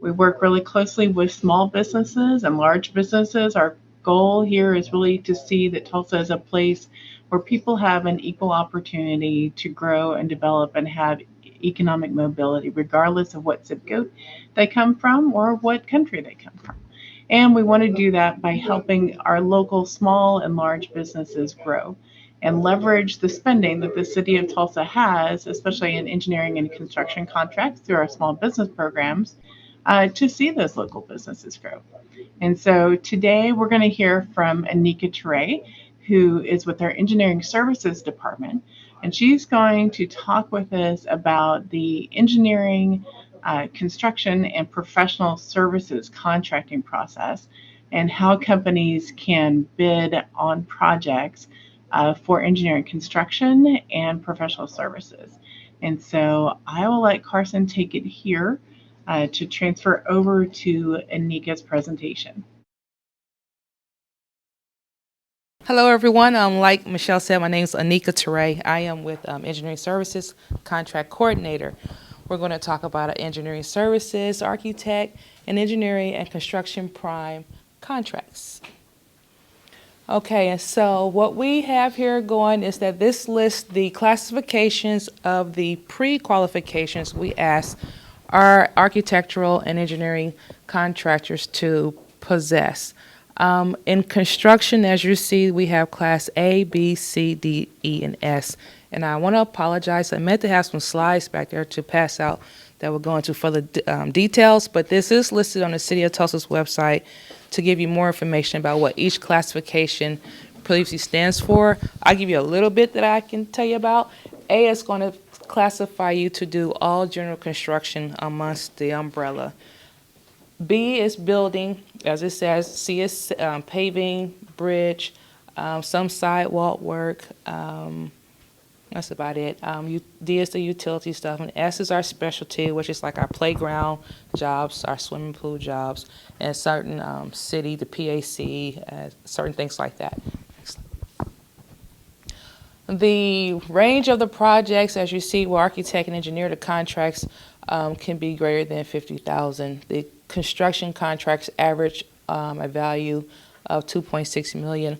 We work really closely with small businesses and large businesses. Our goal here is really to see that Tulsa is a place where people have an equal opportunity to grow and develop and have economic mobility, regardless of what zip code they come from or what country they come from. And we want to do that by helping our local small and large businesses grow and leverage the spending that the city of Tulsa has, especially in engineering and construction contracts through our small business programs, to see those local businesses grow. And so today we're going to hear from Anika Ture, who is with our engineering services department. And she's going to talk with us about the engineering, construction, and professional services contracting process and how companies can bid on projects for engineering construction and professional services. And so I will let Carson take it here to transfer over to Anika's presentation. Hello, everyone. Like Michelle said, my name is Anika Ture. I am with Engineering Services Contract Coordinator. We're going to talk about engineering services, architect, and engineering and construction prime contracts. Okay, and so what we have here going is that this lists the classifications of the pre-qualifications we ask our architectural and engineering contractors to possess. In construction, as you see, we have class A, B, C, D, E, and S. And I want to apologize. I meant to have some slides back there to pass out that will go into further details, but this is listed on the City of Tulsa's website to give you more information about what each classification previously stands for. I'll give you a little bit that I can tell you about. A is going to classify you to do all general construction amongst the umbrella. B is building, as it says. C is paving, bridge, some sidewalk work. That's about it. D is the utility stuff, and S is our specialty, which is like our playground jobs, our swimming pool jobs, and certain city, the PAC, certain things like that. The range of the projects, as you see, with architect and engineer, the contracts can be greater than $50,000. The construction contracts average a value of $2.6 million,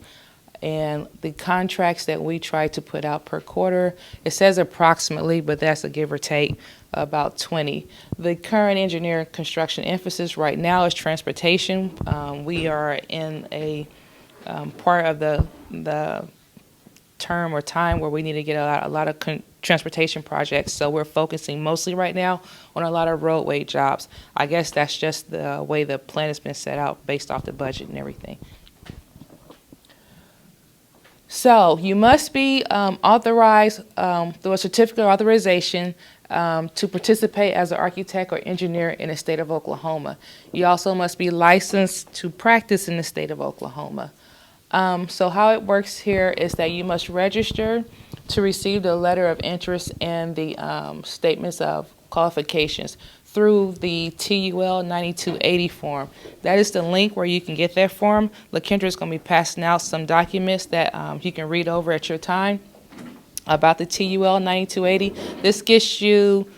and the contracts that we try to put out per quarter, it says approximately, but that's a give or take, about 20. The current engineering construction emphasis right now is transportation. We are in a part of the term or time where we need to get a lot of transportation projects, so we're focusing mostly right now on a lot of roadway jobs. I guess that's just the way the plan has been set out based off the budget and everything. So you must be authorized through a certificate of authorization to participate as an architect or engineer in the state of Oklahoma. You also must be licensed to practice in the state of Oklahoma. So how it works here is that you must register to receive the letter of interest and the statements of qualifications through the TUL 9280 form. That is the link where you can get that form. LaKendra is going to be passing out some documents that you can read over at your time about the TUL 9280. This gets you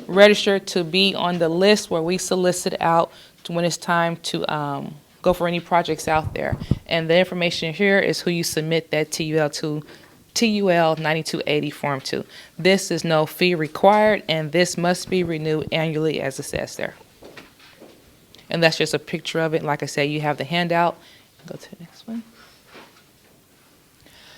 registered to be on the list where we solicit out when it's time to go for any projects out there. And the information here is who you submit that TUL 9280 form to. This is no fee required, and this must be renewed annually as it says there. And that's just a picture of it. Like I said, you have the handout. Go to the next one.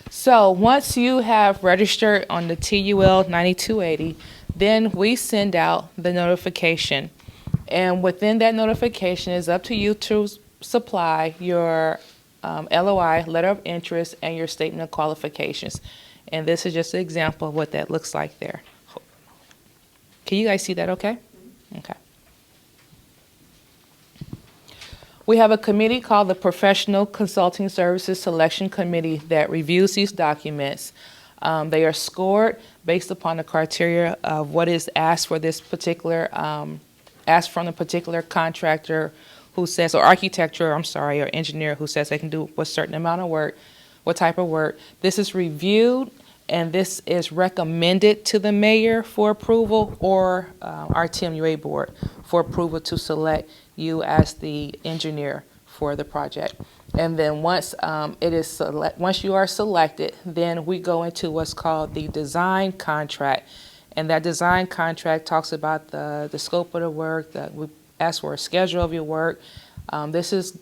So once you have registered on the TUL 9280, then we send out the notification. And within that notification, it's up to you to supply your LOI, letter of interest, and your statement of qualifications. And this is just an example of what that looks like there. Can you guys see that okay? Okay. We have a committee called the Professional Consulting Services Selection Committee that reviews these documents. They are scored based upon the criteria of what is asked for this particular, asked from the particular contractor who says, or engineer who says they can do a certain amount of work, what type of work. This is reviewed and this is recommended to the mayor for approval or our TMUA board for approval to select you as the engineer for the project. And then once once you are selected, then we go into what's called the design contract. And that design contract talks about the scope of the work, that we ask for a schedule of your work. This is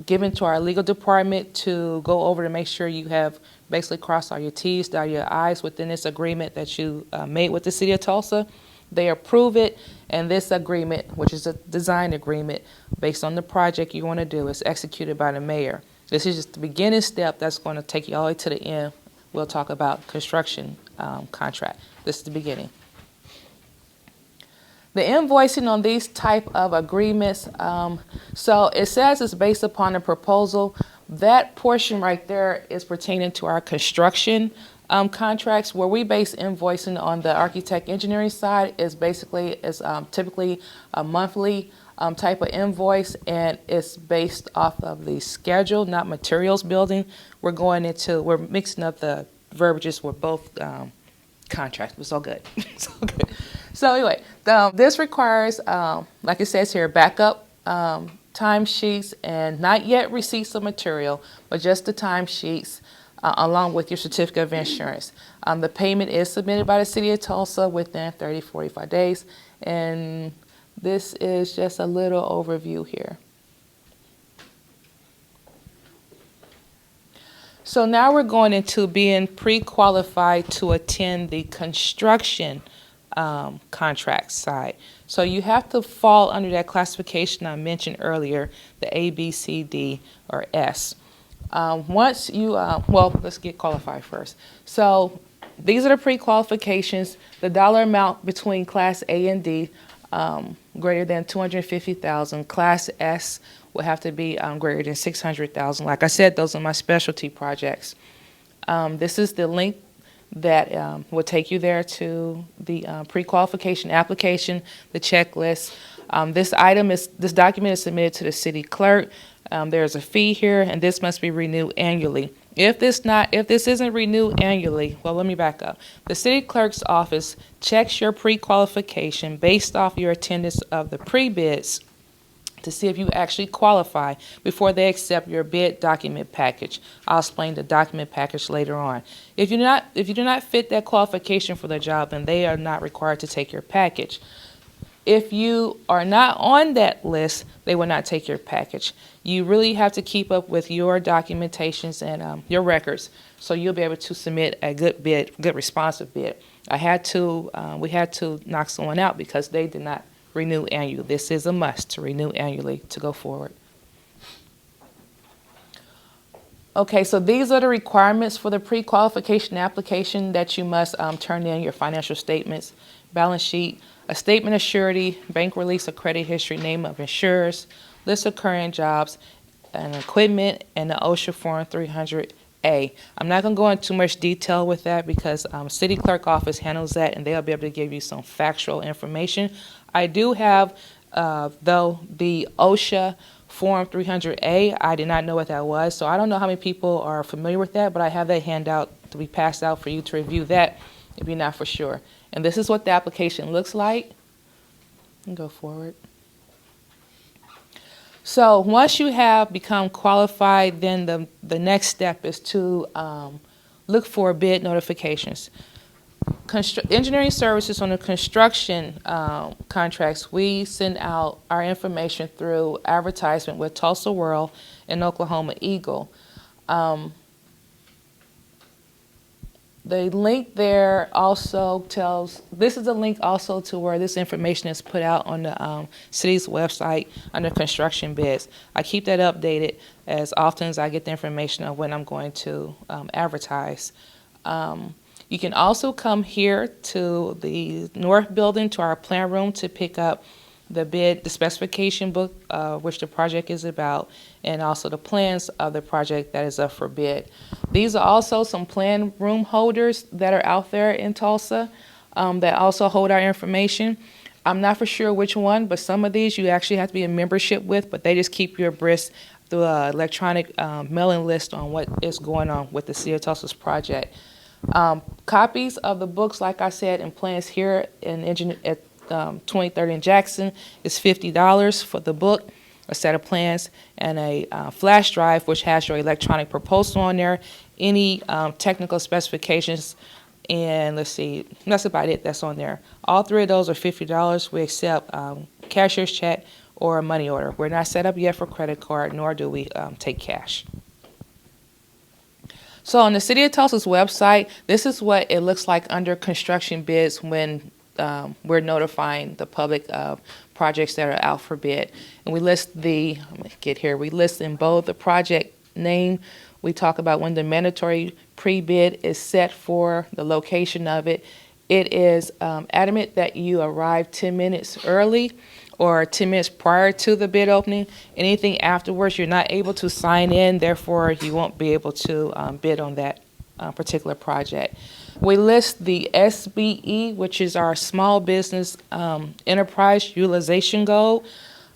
given to our legal department to go over to make sure you have basically crossed all your T's, dot your I's within this agreement that you made with the City of Tulsa. They approve it, and this agreement, which is a design agreement based on the project you want to do, is executed by the mayor. This is just the beginning step that's going to take you all the way to the end. We'll talk about construction contract. This is the beginning. The invoicing on these type of agreements, so it says it's based upon a proposal. That portion right there is pertaining to our construction contracts, where we base invoicing on the architect engineering side is typically a monthly type of invoice, and it's based off of the schedule, not materials building. We're mixing up the verbiages with both contracts. It's all good. It's all good. So anyway, this requires, like it says here, backup timesheets and not yet receipts of material, but just the timesheets along with your certificate of insurance. The payment is submitted by the City of Tulsa within 30-45 days, and this is just a little overview here. So now we're going into being pre-qualified to attend the construction contract side. So you have to fall under that classification I mentioned earlier, the A, B, C, D, or S. Once you, let's get qualified first. So these are the pre-qualifications. The dollar amount between Class A and D, greater than $250,000. Class S will have to be greater than $600,000. Like I said, those are my specialty projects. This is the link that will take you there to the pre-qualification application, the checklist. This document is submitted to the city clerk. There's a fee here, and this must be renewed annually. If this isn't renewed annually, well, let me back up. The city clerk's office checks your pre-qualification based off your attendance of the pre-bids to see if you actually qualify before they accept your bid document package. I'll explain the document package later on. If you do not fit that qualification for the job, then they are not required to take your package. If you are not on that list, they will not take your package. You really have to keep up with your documentations and your records, so you'll be able to submit a good responsive bid. We had to knock someone out because they did not renew annually. This is a must to renew annually to go forward. Okay, so these are the requirements for the pre-qualification application that you must turn in: your financial statements, balance sheet, a statement of surety, bank release of credit history, name of insurers, list of current jobs, and equipment, and the OSHA Form 300A. I'm not going to go into too much detail with that because City Clerk Office handles that, and they'll be able to give you some factual information. I do have, though, the OSHA Form 300A. I did not know what that was, so I don't know how many people are familiar with that, but I have that handout to be passed out for you to review that if you're not for sure. And this is what the application looks like. Go forward. So once you have become qualified, then the next step is to look for bid notifications. Engineering services on the construction contracts, we send out our information through advertisement with Tulsa World and Oklahoma Eagle. The link there also this is a link also to where this information is put out on the city's website under construction bids. I keep that updated as often as I get the information of when I'm going to advertise. You can also come here to the north building to our plant room to pick up the specification book, which the project is about, and also the plans of the project that is up for bid. These are also some plan room holders that are out there in Tulsa that also hold our information. I'm not for sure which one, but some of these you actually have to be a membership with, but they just keep you abreast through an electronic mailing list on what is going on with the City of Tulsa's project. Copies of the books, like I said, and plans here at 2030 in Jackson is $50 for the book, a set of plans, and a flash drive, which has your electronic proposal on there, any technical specifications, and let's see, that's about it that's on there. All three of those are $50. We accept cashier's check or a money order. We're not set up yet for credit card, nor do we take cash. So on the City of Tulsa's website, this is what it looks like under construction bids when we're notifying the public of projects that are out for bid. And we list we list in bold the project name. We talk about when the mandatory pre-bid is set for the location of it. It is adamant that you arrive 10 minutes early or 10 minutes prior to the bid opening. Anything afterwards, you're not able to sign in, therefore you won't be able to bid on that particular project. We list the SBE, which is our small business enterprise utilization goal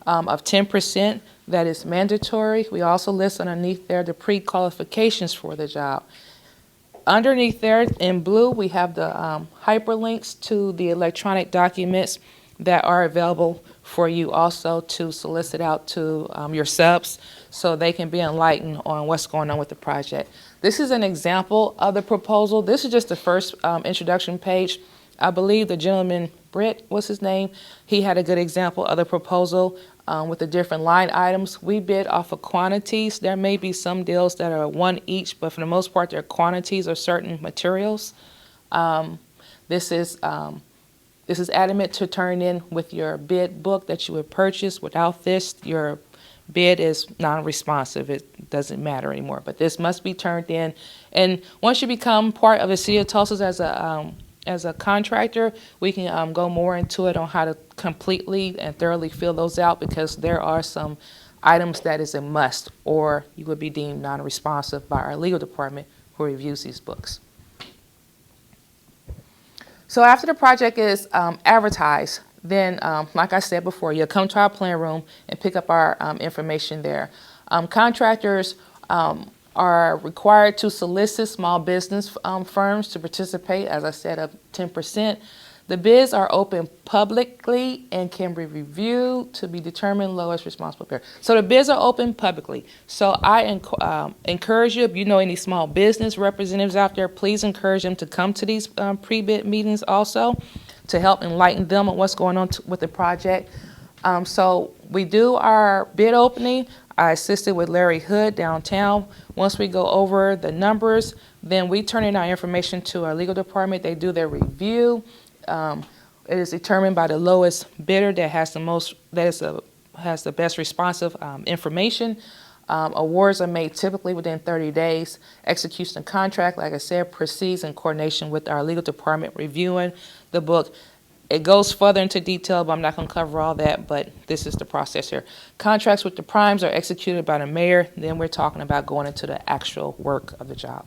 of 10%. That is mandatory. We also list underneath there the pre-qualifications for the job. Underneath there in blue, we have the hyperlinks to the electronic documents that are available for you also to solicit out to your subs so they can be enlightened on what's going on with the project. This is an example of the proposal. This is just the first introduction page. I believe the gentleman, Britt, what's his name? He had a good example of the proposal with the different line items. We bid off of quantities. There may be some deals that are one each, but for the most part, they're quantities of certain materials. This is adamant to turn in with your bid book that you would purchase. Without this, your bid is non-responsive. It doesn't matter anymore. But this must be turned in. And once you become part of the City of Tulsa as a contractor, we can go more into it on how to completely and thoroughly fill those out, because there are some items that is a must, or you would be deemed non-responsive by our legal department who reviews these books. So after the project is advertised, then, like I said before, you'll come to our plan room and pick up our information there. Contractors are required to solicit small business firms to participate, as I said, up 10%. The bids are open publicly and can be reviewed to be determined lowest responsible bidder. So the bids are open publicly. So I encourage you, if you know any small business representatives out there, please encourage them to come to these pre-bid meetings also to help enlighten them on what's going on with the project. So we do our bid opening. I assisted with Larry Hood downtown. Once we go over the numbers, then we turn in our information to our legal department. They do their review. It is determined by the lowest bidder that has the best responsive information. Awards are made typically within 30 days. Execution of contract, like I said, proceeds in coordination with our legal department reviewing the book. It goes further into detail, but I'm not going to cover all that, but this is the process here. Contracts with the primes are executed by the mayor. Then we're talking about going into the actual work of the job.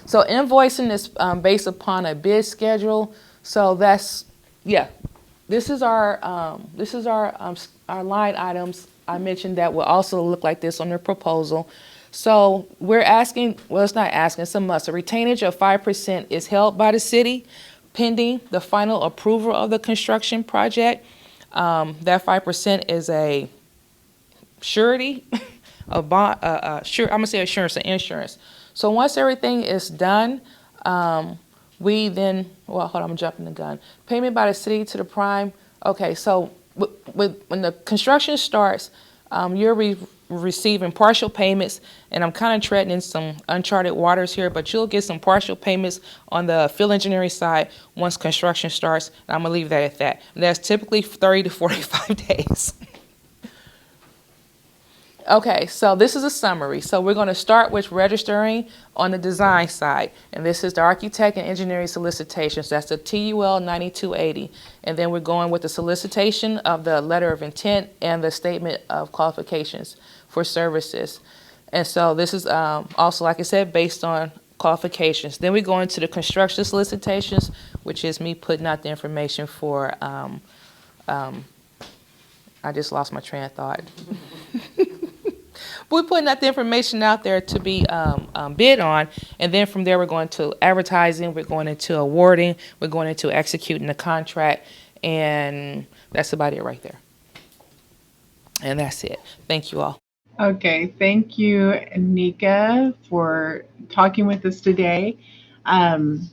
So invoicing is based upon a bid schedule. So that's, yeah, this is our line items. I mentioned that will also look like this on the proposal. So we're asking, well, it's not asking, it's a must. A retainage of 5% is held by the city pending the final approval of the construction project. That 5% is a surety, a bond, I'm gonna say assurance, an insurance. So once everything is done, we then, well, hold on, I'm jumping the gun. Payment by the city to the prime. Okay, so when the construction starts, you're receiving partial payments, and I'm kind of treading in some uncharted waters here, but you'll get some partial payments on the field engineering side once construction starts, and I'm going to leave that at that. And that's typically 30 to 45 days. Okay, so this is a summary. So we're going to start with registering on the design side. And this is the architect and engineering solicitations. That's the TUL 9280. And then we're going with the solicitation of the letter of intent and the statement of qualifications for services. And so this is also, like I said, based on qualifications. Then we go into the construction solicitations, which is me putting out the information for, I just lost my train of thought. we're putting out the information out there to be bid on, and then from there we're going to advertising, we're going into awarding, we're going into executing the contract, and that's about it right there. And that's it. Thank you all. Okay, thank you, Nika, for talking with us today. Um,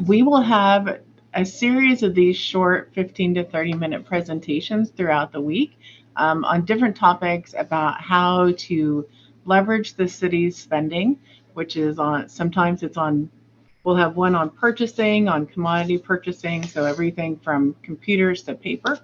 we will have a series of these short 15 to 30-minute presentations throughout the week on different topics about how to leverage the city's spending, which is on sometimes it's on we'll have one on purchasing, on commodity purchasing, so everything from computers to paper.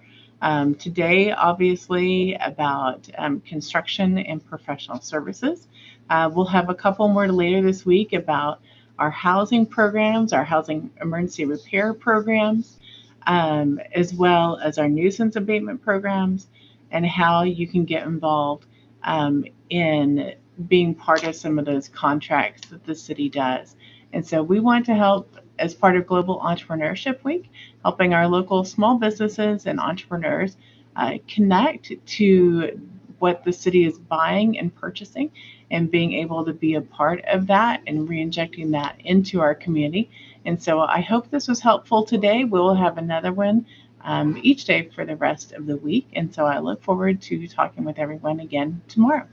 Today, obviously, about construction and professional services. We'll have a couple more later this week about our housing programs, our housing emergency repair programs, as well as our nuisance abatement programs, and how you can get involved in being part of some of those contracts that the city does. And so we want to help as part of Global Entrepreneurship Week, helping our local small businesses and entrepreneurs connect to what the city is buying and purchasing and being able to be a part of that and re-injecting that into our community. And so I hope this was helpful today. We will have another one each day for the rest of the week. And so I look forward to talking with everyone again tomorrow.